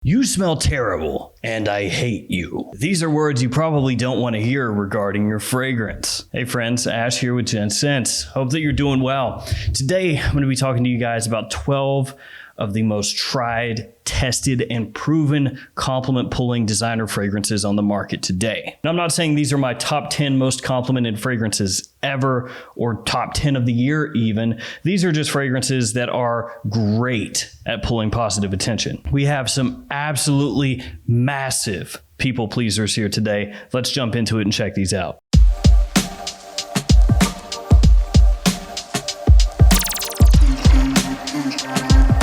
You smell terrible, and I hate you. These are words you probably don't want to hear regarding your fragrance. Hey friends, Ash here with Gents. Hope that you're doing well. Today, I'm going to be talking to you guys about 12 of the most tried, tested, and proven compliment pulling designer fragrances on the market today. And I'm not saying these are my top 10 most complimented fragrances ever or top 10 of the year even. These are just fragrances that are great at pulling positive attention. We have some absolutely massive people pleasers here today. Let's jump into it and check these out.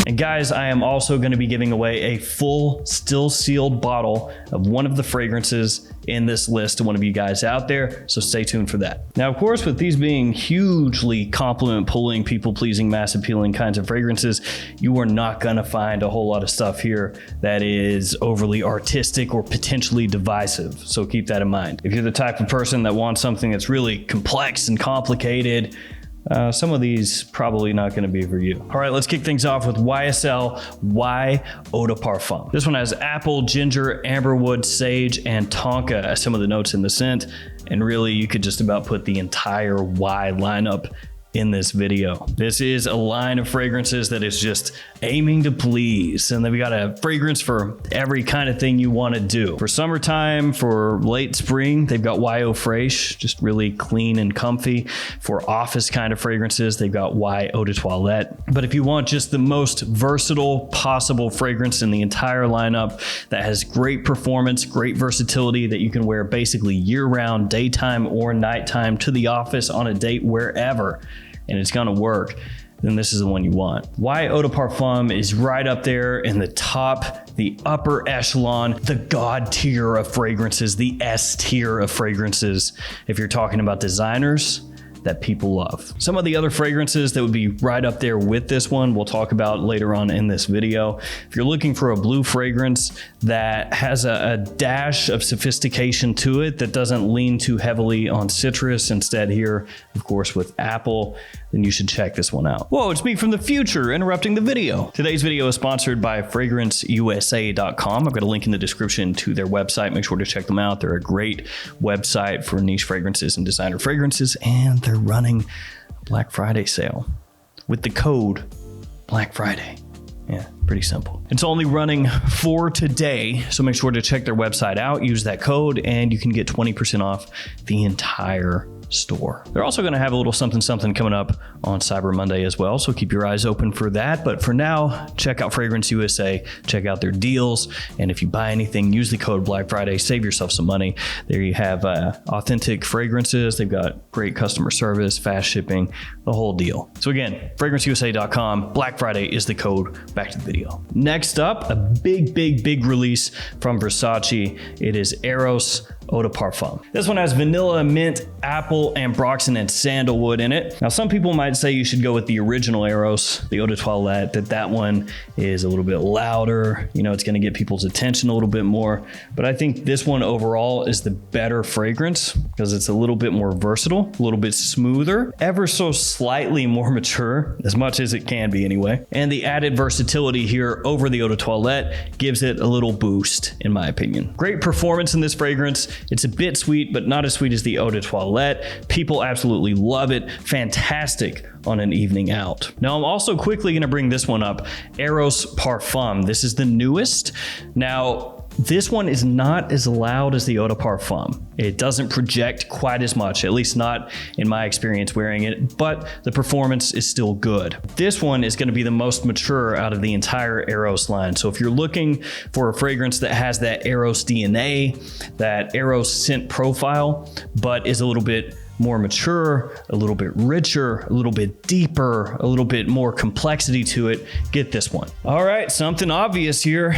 And guys, I am also going to be giving away a full, still sealed bottle of one of the fragrances in this list to one of you guys out there, so stay tuned for that. Now, of course, with these being hugely compliment pulling, people pleasing, mass appealing kinds of fragrances, you are not going to find a whole lot of stuff here that is overly artistic or potentially divisive, so keep that in mind. If you're the type of person that wants something that's really complex and complicated, some of these probably not going to be for you. All right, let's kick things off with YSL Y Eau de Parfum. This one has apple, ginger, amberwood, sage, and tonka as some of the notes in the scent. And really, you could just about put the entire Y lineup in this video. This is a line of fragrances that is just aiming to please. And then we got a fragrance for every kind of thing you want to do. For summertime, for late spring, they've got Y Eau Fraiche, just really clean and comfy. For office kind of fragrances, they've got Y Eau de Toilette. But if you want just the most versatile possible fragrance in the entire lineup that has great performance, great versatility that you can wear basically year round, daytime or nighttime, to the office, on a date, wherever, and it's gonna work, then this is the one you want. Y Eau de Parfum is right up there in the top, the upper echelon, the God tier of fragrances, the S tier of fragrances, if you're talking about designers that people love. Some of the other fragrances that would be right up there with this one, we'll talk about later on in this video. If you're looking for a blue fragrance that has a dash of sophistication to it, that doesn't lean too heavily on citrus, instead here, of course, with apple, then you should check this one out. Whoa, it's me from the future interrupting the video. Today's video is sponsored by FragranceUSA.com. I've got a link in the description to their website. Make sure to check them out. They're a great website for niche fragrances and designer fragrances, and they're running a Black Friday sale with the code Black Friday. Yeah, pretty simple. It's only running for today, so make sure to check their website out, use that code, and you can get 20% off the entire store. They're also going to have a little something coming up on Cyber Monday as well, so keep your eyes open for that. But for now, check out Fragrance USA, check out their deals, and if you buy anything, use the code Black Friday, save yourself some money. There you have authentic fragrances. They've got great customer service, fast shipping, the whole deal. So again, FragranceUSA.com, Black Friday is the code. Back to the video. Next up, a big release from Versace. It is Eros Eau de Parfum. This one has vanilla, mint, apple, ambroxan, and sandalwood in it. Now, some people might say you should go with the original Eros, the Eau de Toilette, that one is a little bit louder. You know, it's going to get people's attention a little bit more. But I think this one overall is the better fragrance because it's a little bit more versatile, a little bit smoother, ever so slightly more mature, as much as it can be anyway. And the added versatility here over the Eau de Toilette gives it a little boost, in my opinion. Great performance in this fragrance. It's a bit sweet, but not as sweet as the Eau de Toilette. People absolutely love it. Fantastic on an evening out. Now, I'm also quickly going to bring this one up, Eros Parfum. This is the newest. Now, this one is not as loud as the Eau de Parfum. It doesn't project quite as much, at least not in my experience wearing it, but the performance is still good. This one is going to be the most mature out of the entire Eros line. So if you're looking for a fragrance that has that Eros DNA, that Eros scent profile, but is a little bit more mature, a little bit richer, a little bit deeper, a little bit more complexity to it, get this one. All right, something obvious here.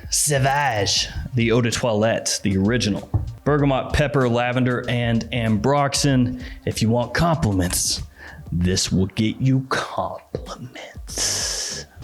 Sauvage, the Eau de Toilette, the original. Bergamot, pepper, lavender, and ambroxan. If you want compliments, this will get you compliments.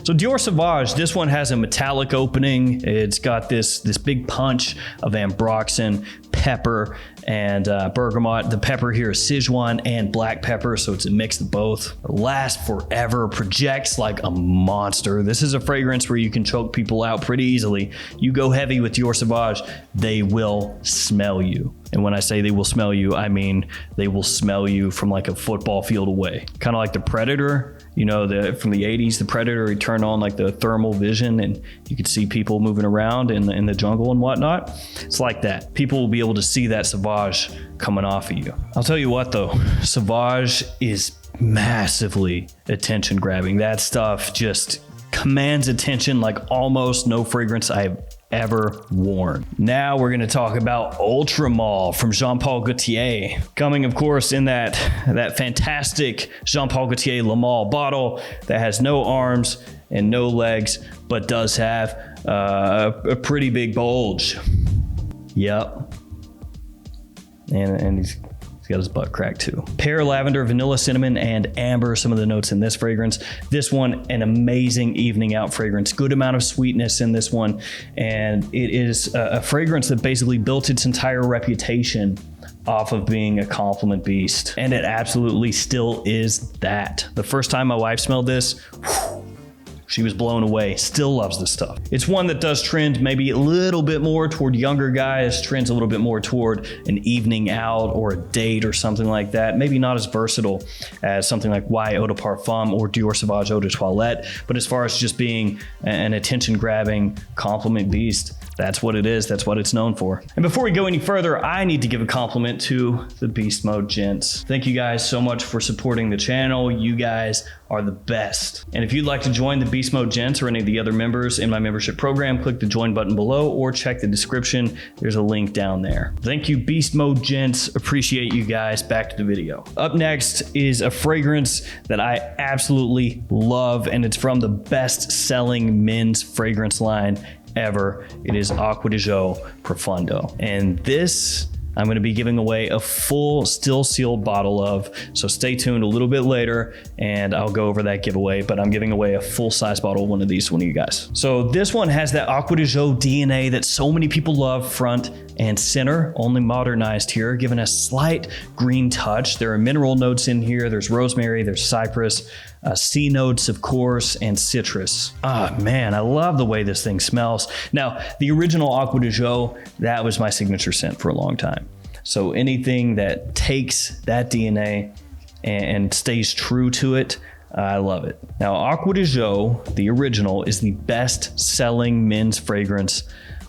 So Dior Sauvage, this one has a metallic opening. It's got this big punch of ambroxan, pepper and bergamot. The pepper here is Sichuan and black pepper, so it's a mix of both. Lasts forever, projects like a monster. This is a fragrance where you can choke people out pretty easily. You go heavy with Dior Sauvage, they will smell you. And when I say they will smell you, I mean they will smell you from like a football field away. Kind of like the Predator, you know, from the 80s, the Predator, he turned on like the thermal vision and you could see people moving around in the jungle and whatnot. It's like that. People will be able to see that Sauvage coming off of you. I'll tell you what though, Sauvage is massively attention grabbing. That stuff just commands attention like almost no fragrance I've ever worn. Now we're going to talk about Ultra Mall from Jean Paul Gaultier, coming of course in that fantastic Jean Paul Gaultier Le Male bottle that has no arms and no legs, but does have a pretty big bulge. Yep. And he's got his butt cracked too. Pear, lavender, vanilla, cinnamon, and amber, some of the notes in this fragrance. This one, an amazing evening out fragrance. Good amount of sweetness in this one. And it is a fragrance that basically built its entire reputation off of being a compliment beast. And it absolutely still is that. The first time my wife smelled this, whew, she was blown away. Still loves this stuff. It's one that does trend maybe a little bit more toward younger guys, trends a little bit more toward an evening out or a date or something like that. Maybe not as versatile as something like Y Eau de Parfum or Dior Sauvage Eau de Toilette, but as far as just being an attention-grabbing compliment beast, that's what it is. That's what it's known for. And before we go any further, I need to give a compliment to the Beast Mode Gents. Thank you guys so much for supporting the channel. You guys are the best. And if you'd like to join the Beast Mode Gents or any of the other members in my membership program, click the join button below or check the description. There's a link down there. Thank you, Beast Mode Gents. Appreciate you guys. Back to the video. Up next is a fragrance that I absolutely love, and it's from the best-selling men's fragrance line ever. It is Acqua di Gio Profundo. And this I'm going to be giving away a full still sealed bottle of, so stay tuned a little bit later and I'll go over that giveaway, but I'm giving away a full size bottle of one of these to one of you guys. So this one has that Acqua di Gio DNA that so many people love, front and center, only modernized here, given a slight green touch. There are mineral notes in here. There's rosemary, there's cypress, sea notes, of course, and citrus. Ah, man, I love the way this thing smells. Now, the original Acqua di Gio, that was my signature scent for a long time. So anything that takes that DNA and stays true to it, I love it. Now, Acqua di Gio, the original, is the best-selling men's fragrance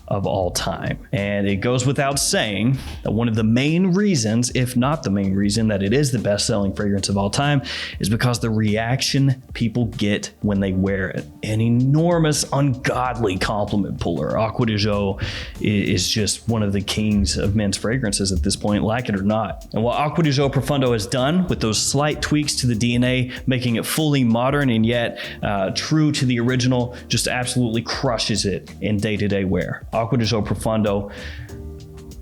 of all time. And it goes without saying that one of the main reasons, if not the main reason, that it is the best-selling fragrance of all time is because the reaction people get when they wear it. An enormous, ungodly compliment puller. Acqua di Gio is just one of the kings of men's fragrances at this point, like it or not. And what Acqua di Gio Profundo has done with those slight tweaks to the DNA, making it fully modern and yet true to the original, just absolutely crushes it in day-to-day wear. Acqua di Gio Profundo,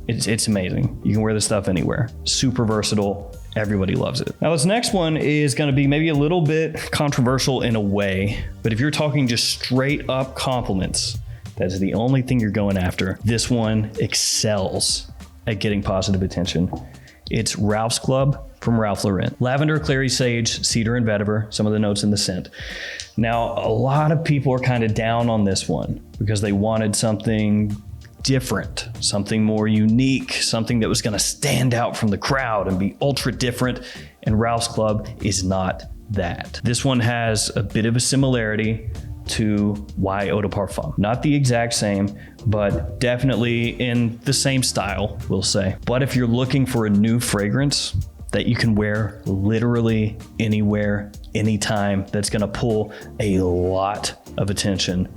it's amazing. You can wear this stuff anywhere. Super versatile. Everybody loves it. Now this next one is going to be maybe a little bit controversial in a way, but if you're talking just straight up compliments, that's the only thing you're going after. This one excels at getting positive attention. It's Ralph's Club from Ralph Lauren. Lavender, clary sage, cedar, and vetiver, some of the notes in the scent. Now, a lot of people are kind of down on this one because they wanted something different, something more unique, something that was going to stand out from the crowd and be ultra different, and Ralph's Club is not that. This one has a bit of a similarity to Y Eau de Parfum. Not the exact same, but definitely in the same style, we'll say. But if you're looking for a new fragrance that you can wear literally anywhere, anytime, that's gonna pull a lot of attention,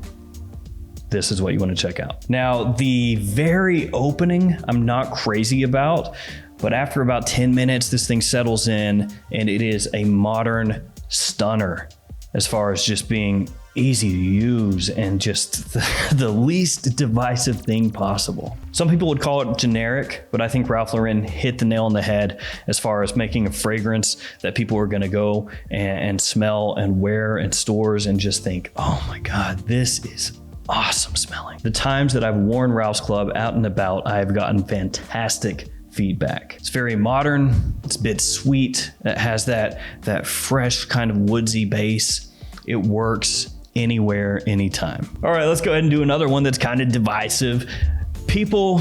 this is what you want to check out. Now, the very opening, I'm not crazy about, but after about 10 minutes, this thing settles in and it is a modern stunner as far as just being easy to use and just the least divisive thing possible. Some people would call it generic, but I think Ralph Lauren hit the nail on the head as far as making a fragrance that people are gonna go and smell and wear in stores and just think, oh my God, this is awesome smelling. The times that I've worn Ralph's Club out and about, I've gotten fantastic feedback. It's very modern. It's a bit sweet. It has that fresh kind of woodsy base. It works anywhere, anytime. All right, let's go ahead and do another one that's kind of divisive. People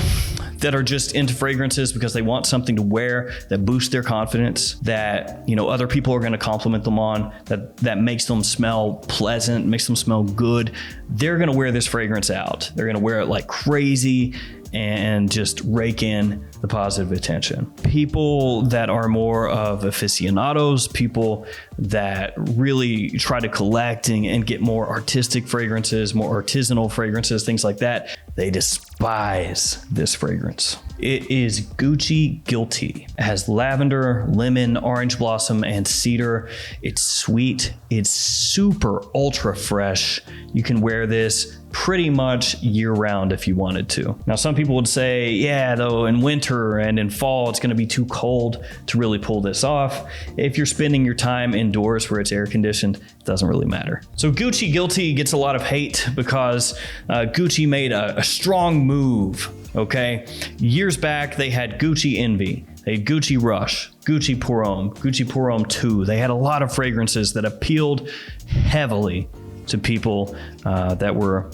that are just into fragrances because they want something to wear that boosts their confidence, that, you know, other people are going to compliment them on, that makes them smell pleasant, makes them smell good. They're going to wear this fragrance out. They're going to wear it like crazy and just rake in the positive attention. People that are more of aficionados, people that really try to collect and get more artistic fragrances, more artisanal fragrances, things like that, they despise this fragrance. It is Gucci Guilty. It has lavender, lemon, orange blossom, and cedar. It's sweet. It's super ultra fresh. You can wear this pretty much year round if you wanted to. Now, some people would say, yeah, though in winter and in fall, it's gonna be too cold to really pull this off. If you're spending your time indoors where it's air conditioned, it doesn't really matter. So Gucci Guilty gets a lot of hate because Gucci made a strong move, okay? Years back, they had Gucci Envy. They had Gucci Rush, Gucci Pour Homme, Gucci Pour Homme 2. They had a lot of fragrances that appealed heavily to people that were,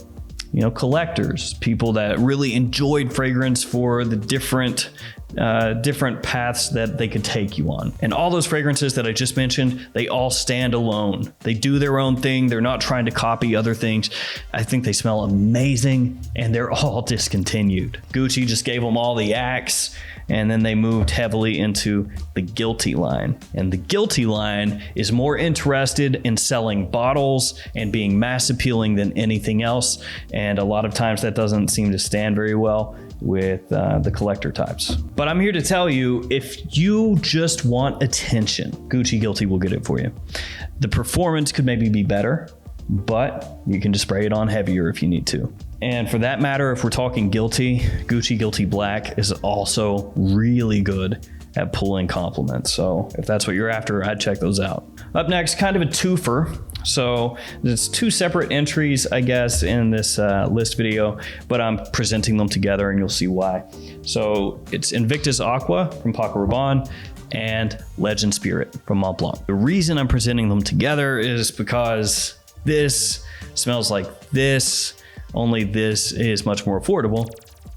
you know, collectors, people that really enjoyed fragrance for the different paths that they could take you on. And all those fragrances that I just mentioned, they all stand alone. They do their own thing. They're not trying to copy other things. I think they smell amazing, and they're all discontinued. Gucci just gave them all the axe, and then they moved heavily into the Guilty line. And the Guilty line is more interested in selling bottles and being mass appealing than anything else. And a lot of times that doesn't seem to stand very well with the collector types. But I'm here to tell you, if you just want attention, Gucci Guilty will get it for you. The performance could maybe be better, but you can just spray it on heavier if you need to. And for that matter, if we're talking Guilty, Gucci Guilty Black is also really good at pulling compliments. So if that's what you're after, I'd check those out. Up next, kind of a twofer. So there's two separate entries, I guess, in this list video, but I'm presenting them together and you'll see why. So it's Invictus Aqua from Paco Rabanne and Legend Spirit from Montblanc. The reason I'm presenting them together is because this smells like this, only this is much more affordable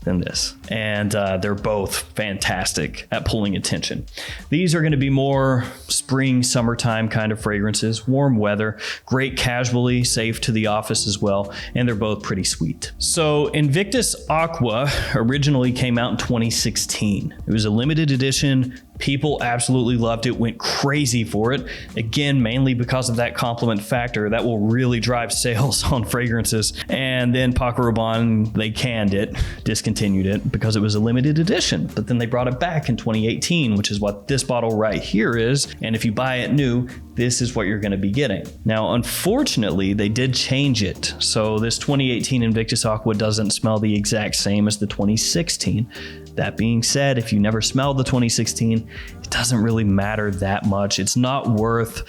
than this. And they're both fantastic at pulling attention. These are going to be more spring, summertime kind of fragrances, warm weather, great casually, safe to the office as well. And they're both pretty sweet. So Invictus Aqua originally came out in 2016. It was a limited edition. People absolutely loved it, went crazy for it. Again, mainly because of that compliment factor that will really drive sales on fragrances. And then Paco Rabanne, they canned it, discontinued it because it was a limited edition. But then they brought it back in 2018, which is what this bottle right here is. And if you buy it new, this is what you're going to be getting. Now, unfortunately, they did change it. So this 2018 Invictus Aqua doesn't smell the exact same as the 2016. That being said, if you never smelled the 2016, it doesn't really matter that much. It's not worth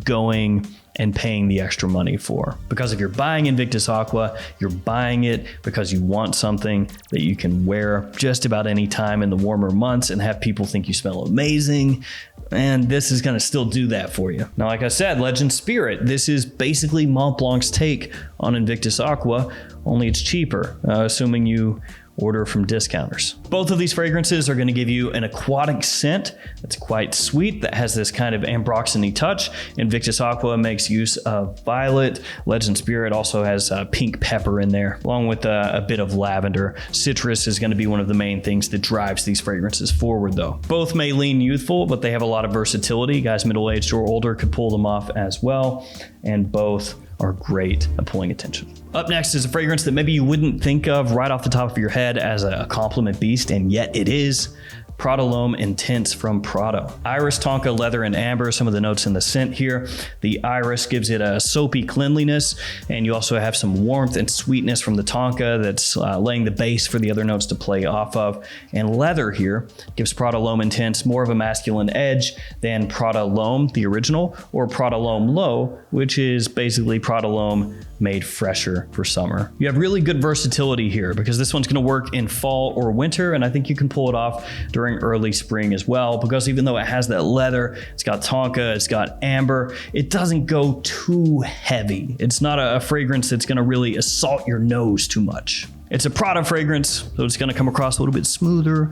going and paying the extra money for. Because if you're buying Invictus Aqua, you're buying it because you want something that you can wear just about any time in the warmer months and have people think you smell amazing. And this is going to still do that for you. Now, like I said, Legend Spirit, this is basically Montblanc's take on Invictus Aqua, only it's cheaper, assuming you order from discounters. Both of these fragrances are going to give you an aquatic scent that's quite sweet, that has this kind of ambroxany touch. Invictus Aqua makes use of violet. Legend Spirit also has pink pepper in there, along with a bit of lavender. Citrus is going to be one of the main things that drives these fragrances forward, though. Both may lean youthful, but they have a lot of versatility. Guys middle-aged or older could pull them off as well, and both are great at pulling attention. Up next is a fragrance that maybe you wouldn't think of right off the top of your head as a compliment beast, and yet it is. Prada Loam Intense from Prada. Iris, tonka, leather, and amber, some of the notes in the scent here. The iris gives it a soapy cleanliness, and you also have some warmth and sweetness from the tonka that's laying the base for the other notes to play off of. And leather here gives Prada Loam Intense more of a masculine edge than Prada Loam, the original, or Prada Loam Low, which is basically Prada Loam made fresher for summer. You have really good versatility here because this one's gonna work in fall or winter, and I think you can pull it off during early spring as well, because even though it has that leather, it's got tonka, it's got amber, it doesn't go too heavy. It's not a fragrance that's gonna really assault your nose too much. It's a Prada fragrance, so it's gonna come across a little bit smoother,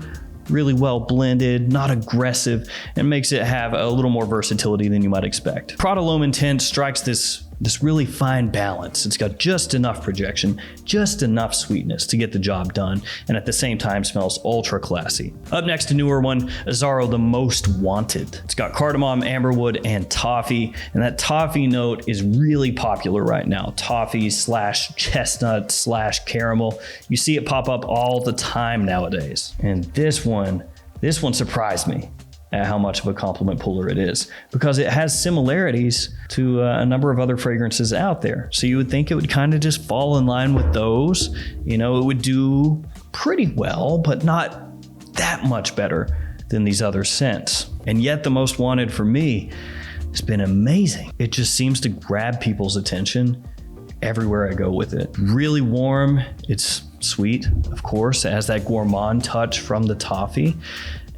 really well blended, not aggressive, and makes it have a little more versatility than you might expect. Prada Loam Intense strikes this really fine balance. It's got just enough projection, just enough sweetness to get the job done, and at the same time smells ultra classy. Up next, a newer one, Azzaro The Most Wanted. It's got cardamom, amberwood, and toffee, and that toffee note is really popular right now. Toffee / chestnut / caramel. You see it pop up all the time nowadays. And this one surprised me at how much of a compliment puller it is, because it has similarities to a number of other fragrances out there. So you would think it would kind of just fall in line with those. You know, it would do pretty well, but not that much better than these other scents. And yet The Most Wanted for me has been amazing. It just seems to grab people's attention everywhere I go with it. Really warm, it's sweet, of course. It has that gourmand touch from the toffee,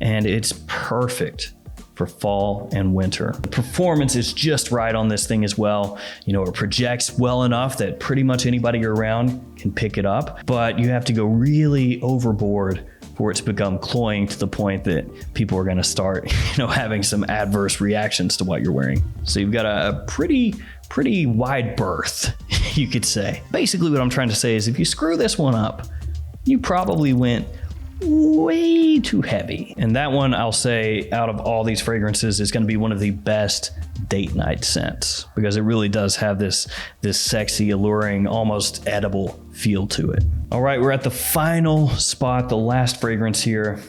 and it's perfect for fall and winter. The performance is just right on this thing as well. You know, it projects well enough that pretty much anybody around can pick it up, but you have to go really overboard for it to become cloying to the point that people are gonna start, having some adverse reactions to what you're wearing. So you've got a pretty wide berth, you could say. Basically what I'm trying to say is if you screw this one up, you probably went way too heavy. And that one, I'll say, out of all these fragrances, is going to be one of the best date night scents, because it really does have this sexy, alluring, almost edible feel to it. All right, we're at the final spot, the last fragrance here.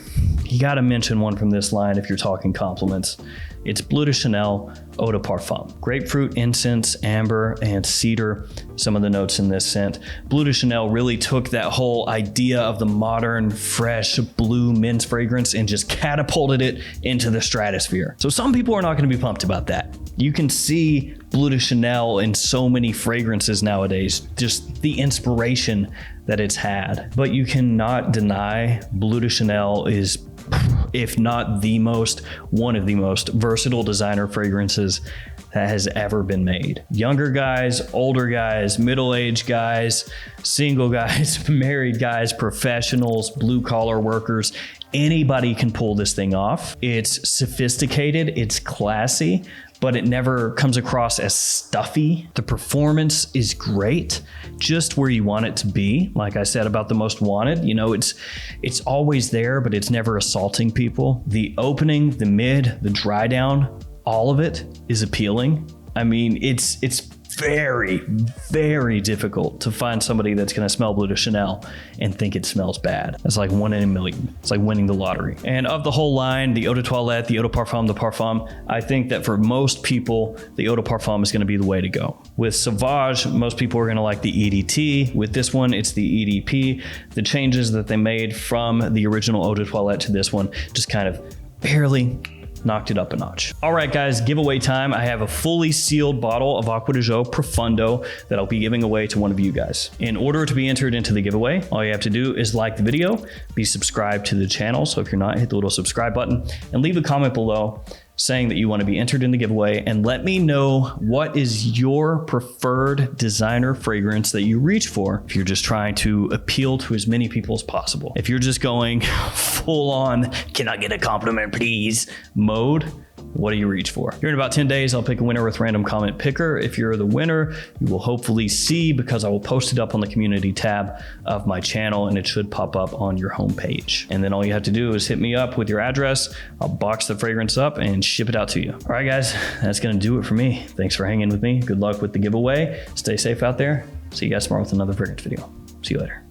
You got to mention one from this line if you're talking compliments. It's Bleu de Chanel Eau de Parfum. Grapefruit, incense, amber, and cedar, some of the notes in this scent. Bleu de Chanel really took that whole idea of the modern, fresh, blue men's fragrance and just catapulted it into the stratosphere. So some people are not going to be pumped about that. You can see Bleu de Chanel in so many fragrances nowadays, just the inspiration that it's had. But you cannot deny Bleu de Chanel is, if not one of the most versatile designer fragrances that has ever been made. Younger guys, older guys, middle-aged guys, single guys, married guys, professionals, blue-collar workers, anybody can pull this thing off. It's sophisticated, it's classy, but it never comes across as stuffy. The performance is great, just where you want it to be. Like I said about The Most Wanted, it's always there, but it's never assaulting people. The opening, the mid, the dry down, all of it is appealing. I mean, it's very, very difficult to find somebody that's gonna smell Bleu de Chanel and think it smells bad. It's like 1 in a million. It's like winning the lottery. And of the whole line, the Eau de Toilette, the Eau de Parfum, the Parfum, I think that for most people, the Eau de Parfum is gonna be the way to go. With Sauvage, most people are gonna like the EDT. With this one, it's the EDP. The changes that they made from the original Eau de Toilette to this one just kind of barely knocked it up a notch. All right, guys, giveaway time. I have a fully sealed bottle of Acqua di Gio Profundo that I'll be giving away to one of you guys. In order to be entered into the giveaway, all you have to do is like the video, be subscribed to the channel. So if you're not, hit the little subscribe button and leave a comment below saying that you want to be entered in the giveaway, and let me know what is your preferred designer fragrance that you reach for if you're just trying to appeal to as many people as possible. If you're just going full on, can I get a compliment please mode, what do you reach for? Here in about 10 days, I'll pick a winner with random comment picker. If you're the winner, you will hopefully see, because I will post it up on the community tab of my channel, and it should pop up on your homepage. And then all you have to do is hit me up with your address. I'll box the fragrance up and ship it out to you. All right, guys, that's gonna do it for me. Thanks for hanging with me. Good luck with the giveaway. Stay safe out there. See you guys tomorrow with another fragrance video. See you later.